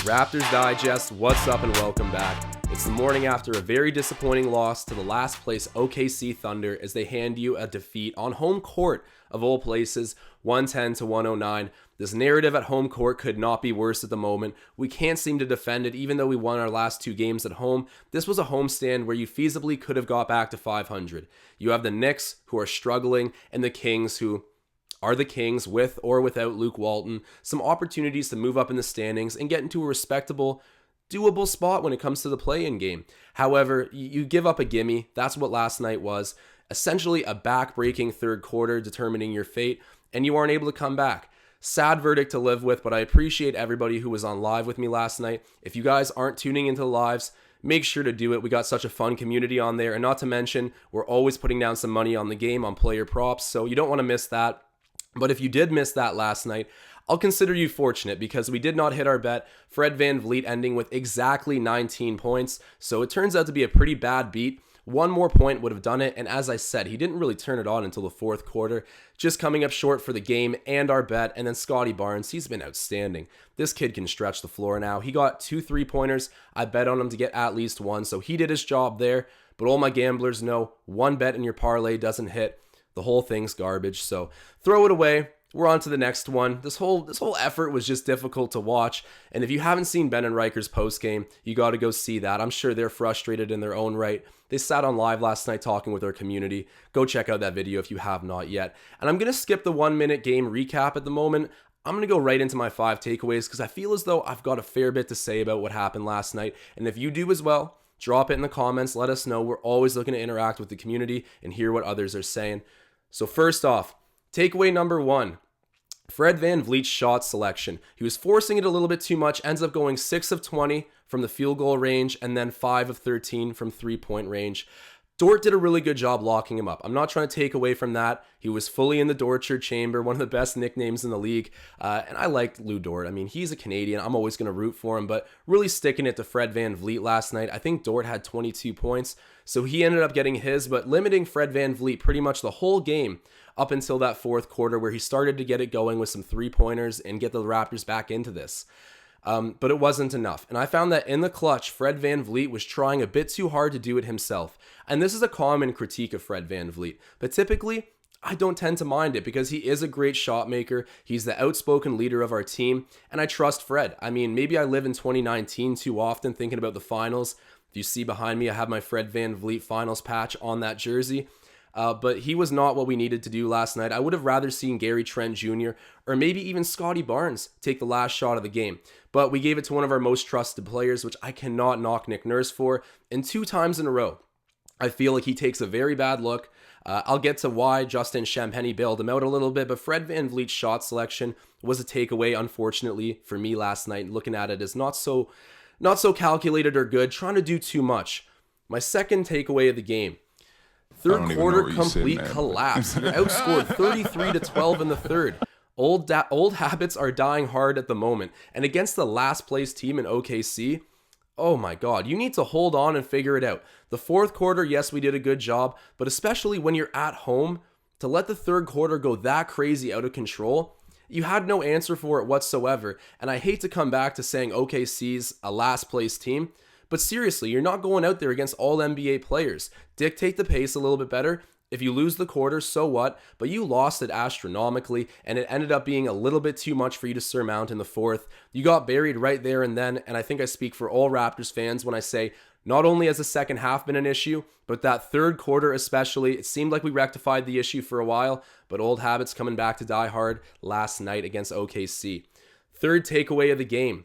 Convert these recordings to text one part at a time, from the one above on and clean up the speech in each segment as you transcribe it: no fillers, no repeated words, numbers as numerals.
Raptors Digest, what's up and welcome back. It's the morning after a very disappointing loss to the last place OKC Thunder as they hand you a defeat on home court of all places, 110 to 109. This narrative at home court could not be worse at the moment. We can't seem to defend it even though we won our last two games at home. This was a homestand where you feasibly could have got back to 500. You have the Knicks who are struggling and the Kings who are the Kings with or without Luke Walton. Some opportunities to move up in the standings and get into a respectable, doable spot when it comes to the play-in game. However, you give up a gimme. That's what last night was. Essentially a back-breaking third quarter determining your fate, and you aren't able to come back. Sad verdict to live with, but I appreciate everybody who was on live with me last night. If you guys aren't tuning into the lives, make sure to do it. We got such a fun community on there, and not to mention, we're always putting down some money on the game on player props, so you don't want to miss that. But if you did miss that last night, I'll consider you fortunate because we did not hit our bet. Fred VanVleet ending with exactly 19 points. So it turns out to be a pretty bad beat. One more point would have done it. And as I said, he didn't really turn it on until the fourth quarter. Just coming up short for the game and our bet. And then Scotty Barnes, he's been outstanding. This kid can stretch the floor now. He got 2 3-pointers. I bet on him to get at least one. So he did his job there. But all my gamblers know one bet in your parlay doesn't hit. The whole thing's garbage, so throw it away. We're on to the next one. This whole effort was just difficult to watch, and if you haven't seen Ben and Riker's postgame, you got to go see that. I'm sure they're frustrated in their own right. They sat on live last night talking with our community. Go check out that video if you have not yet. And I'm going to skip the 1-minute game recap at the moment. I'm going to go right into my 5 takeaways because I feel as though I've got a fair bit to say about what happened last night, and if you do as well, drop it in the comments. Let us know. We're always looking to interact with the community and hear what others are saying. So first off, takeaway number 1, Fred VanVleet's shot selection. He was forcing it a little bit too much, ends up going 6 of 20 from the field goal range and then 5 of 13 from 3-point range. Dort did a really good job locking him up. I'm not trying to take away from that. He was fully in the Dortcher chamber, one of the best nicknames in the league. And I like Lou Dort. I mean, he's a Canadian. I'm always going to root for him, but really sticking it to Fred VanVleet last night. I think Dort had 22 points, so he ended up getting his, but limiting Fred VanVleet pretty much the whole game up until that fourth quarter where he started to get it going with some 3-pointers and get the Raptors back into this. But it wasn't enough. And I found that in the clutch, Fred VanVleet was trying a bit too hard to do it himself. And this is a common critique of Fred VanVleet. But typically, I don't tend to mind it because he is a great shot maker. He's the outspoken leader of our team. And I trust Fred. I mean, maybe I live in 2019 too often thinking about the finals. If you see behind me, I have my Fred VanVleet finals patch on that jersey. But he was not what we needed to do last night. I would have rather seen Gary Trent Jr. or maybe even Scotty Barnes take the last shot of the game. But we gave it to one of our most trusted players, which I cannot knock Nick Nurse for. And 2 times in a row, I feel like he takes a very bad look. I'll get to why Justin Champagny bailed him out a little bit, but Fred VanVleet's shot selection was a takeaway, unfortunately, for me last night. Looking at it as not so calculated or good, trying to do too much. My second takeaway of the game. Third quarter complete collapse. You're outscored 33-12 in the third. Old habits are dying hard at the moment. And against the last place team in OKC, oh my God, you need to hold on and figure it out. The fourth quarter, yes, we did a good job, but especially when you're at home, to let the third quarter go that crazy out of control, you had no answer for it whatsoever. And I hate to come back to saying OKC's a last place team, but seriously, you're not going out there against all NBA players. Dictate the pace a little bit better. If you lose the quarter, so what? But you lost it astronomically, and it ended up being a little bit too much for you to surmount in the fourth. You got buried right there and then, and I think I speak for all Raptors fans when I say not only has the second half been an issue, but that third quarter especially, it seemed like we rectified the issue for a while, but old habits coming back to die hard last night against OKC. Third takeaway of the game.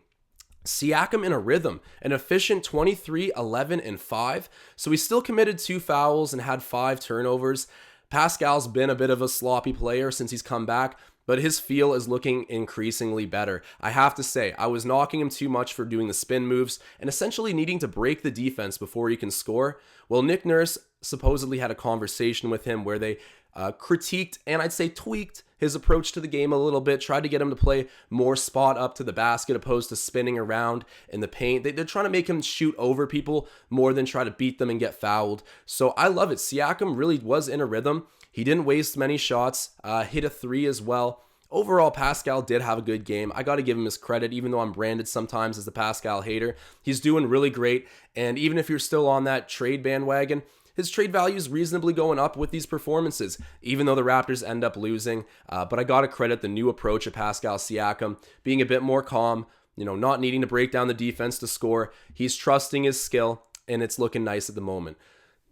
Siakam in a rhythm, an efficient 23, 11, and 5. So he still committed 2 fouls and had 5 turnovers. Pascal's been a bit of a sloppy player since he's come back, but his feel is looking increasingly better. I have to say, I was knocking him too much for doing the spin moves and essentially needing to break the defense before he can score. Well, Nick Nurse supposedly had a conversation with him where they critiqued and I'd say tweaked his approach to the game a little bit, tried to get him to play more spot up to the basket opposed to spinning around in the paint. They're trying to make him shoot over people more than try to beat them and get fouled. So I love it. Siakam really was in a rhythm. He didn't waste many shots, hit a 3 as well. Overall, Pascal did have a good game. I got to give him his credit, even though I'm branded sometimes as the Pascal hater. He's doing really great. And even if you're still on that trade bandwagon, his trade value is reasonably going up with these performances, even though the Raptors end up losing. But I got to credit the new approach of Pascal Siakam, being a bit more calm, not needing to break down the defense to score. He's trusting his skill, and it's looking nice at the moment.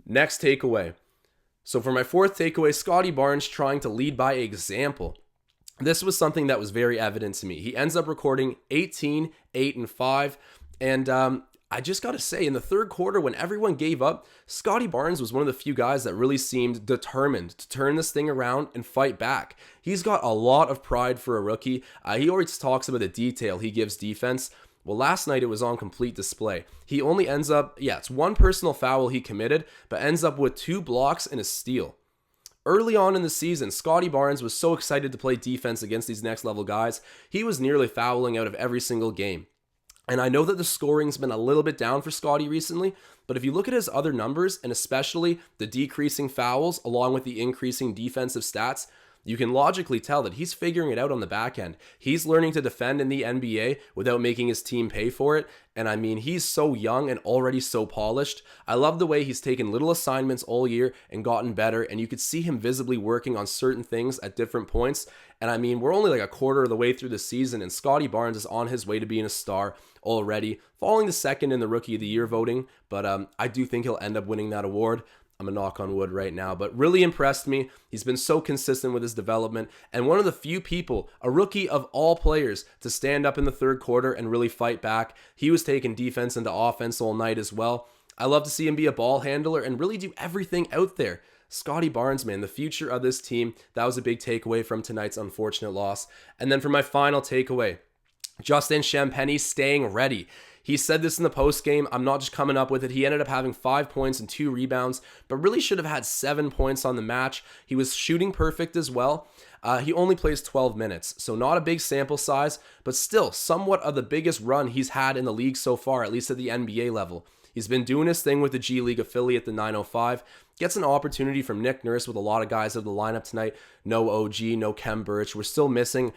Next takeaway. So for my fourth takeaway, Scotty Barnes trying to lead by example. This was something that was very evident to me. He ends up recording 18, 8, and 5. And I just got to say, in the third quarter, when everyone gave up, Scotty Barnes was one of the few guys that really seemed determined to turn this thing around and fight back. He's got a lot of pride for a rookie. He always talks about the detail he gives defense. Well, last night it was on complete display. He only ends up, it's one personal foul he committed, but ends up with 2 blocks and a steal. Early on in the season, Scotty Barnes was so excited to play defense against these next level guys, he was nearly fouling out of every single game. And I know that the scoring's been a little bit down for Scotty recently, but if you look at his other numbers, and especially the decreasing fouls along with the increasing defensive stats, you can logically tell that he's figuring it out on the back end. He's learning to defend in the NBA without making his team pay for it. And I mean, he's so young and already so polished. I love the way he's taken little assignments all year and gotten better. And you could see him visibly working on certain things at different points. And I mean, we're only like a quarter of the way through the season, and Scotty Barnes is on his way to being a star already, falling to second in the Rookie of the Year voting. But I do think he'll end up winning that award. I'm a knock on wood right now, but really impressed me. He's been so consistent with his development, and one of the few people, a rookie of all players, to stand up in the third quarter and really fight back. He was taking defense into offense all night as well. I love to see him be a ball handler and really do everything out there. Scotty Barnes, man, the future of this team. That was a big takeaway from tonight's unfortunate loss. And then for my final takeaway, Justin Champagnie staying ready. He said this in the postgame. I'm not just coming up with it. He ended up having 5 points and 2 rebounds, but really should have had 7 points on the match. He was shooting perfect as well. He only plays 12 minutes, so not a big sample size, but still somewhat of the biggest run he's had in the league so far, at least at the NBA level. He's been doing his thing with the G League affiliate, the 905. Gets an opportunity from Nick Nurse with a lot of guys of the lineup tonight. No OG, no Kem Birch. We're still missing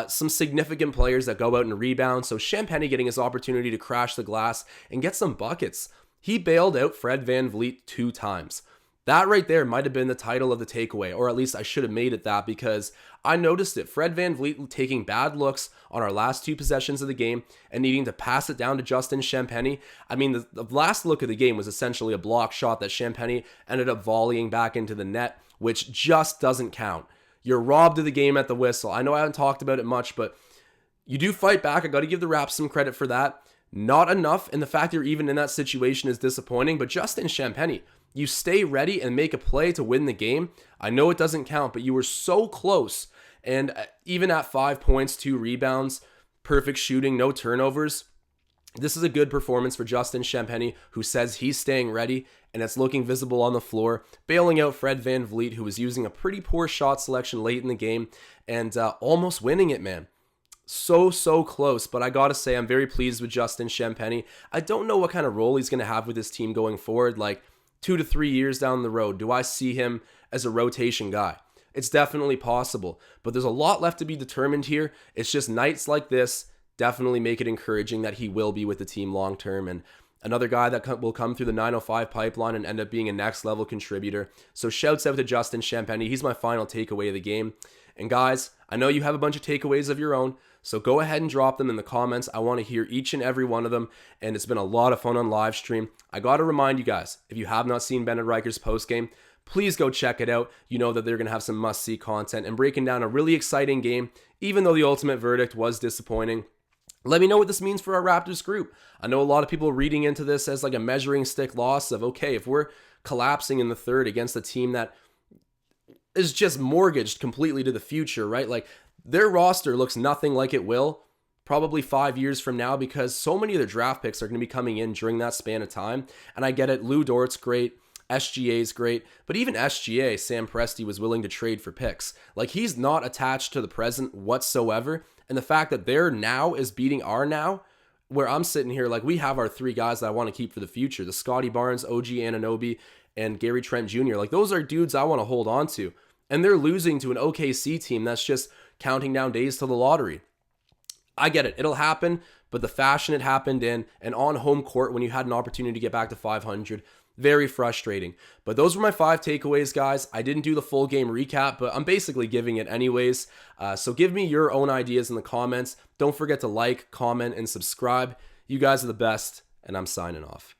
some significant players that go out and rebound. So Champagnie getting his opportunity to crash the glass and get some buckets. He bailed out Fred VanVleet 2 times. That right there might have been the title of the takeaway, or at least I should have made it that, because I noticed it. Fred VanVleet taking bad looks on our last 2 possessions of the game and needing to pass it down to Justin Champagnie. I mean, the last look of the game was essentially a block shot that Champagnie ended up volleying back into the net, which just doesn't count. You're robbed of the game at the whistle. I know I haven't talked about it much, but you do fight back. I got to give the Raps some credit for that. Not enough, and the fact you're even in that situation is disappointing, but Justin Champagnie, you stay ready and make a play to win the game. I know it doesn't count, but you were so close. And even at 5 points, 2 rebounds, perfect shooting, no turnovers, this is a good performance for Justin Champagnie, who says he's staying ready, and it's looking visible on the floor, bailing out Fred VanVleet, who was using a pretty poor shot selection late in the game, and almost winning it, man. So close, but I gotta say, I'm very pleased with Justin Champagnie. I don't know what kind of role he's going to have with his team going forward, like 2 to 3 years down the road. Do I see him as a rotation guy? It's definitely possible, but there's a lot left to be determined here. It's just nights like this definitely make it encouraging that he will be with the team long term, and another guy that will come through the 905 pipeline and end up being a next level contributor. So shouts out to Justin Champagnie. He's my final takeaway of the game. And guys, I know you have a bunch of takeaways of your own, so go ahead and drop them in the comments. I want to hear each and every one of them, and it's been a lot of fun on live stream. I got to remind you guys, if you have not seen Bennett Reicher's postgame, please go check it out. You know that they're going to have some must-see content and breaking down a really exciting game, even though the ultimate verdict was disappointing. Let me know what this means for our Raptors group. I know a lot of people are reading into this as like a measuring stick loss of, okay, if we're collapsing in the third against a team that is just mortgaged completely to the future, right? Like, their roster looks nothing like it will probably 5 years from now, because so many of their draft picks are going to be coming in during that span of time. And I get it. Lou Dort's great. SGA's great. But even SGA, Sam Presti, was willing to trade for picks. Like, he's not attached to the present whatsoever. And the fact that their now is beating our now, where I'm sitting here, like, we have our 3 guys that I want to keep for the future. The Scotty Barnes, OG Anunoby, and Gary Trent Jr. Like, those are dudes I want to hold on to. And they're losing to an OKC team that's just counting down days to the lottery. I get it. It'll happen, but the fashion it happened in and on home court when you had an opportunity to get back to 500, very frustrating. But those were my 5 takeaways, guys. I didn't do the full game recap, but I'm basically giving it anyways. So give me your own ideas in the comments. Don't forget to like, comment, and subscribe. You guys are the best, and I'm signing off.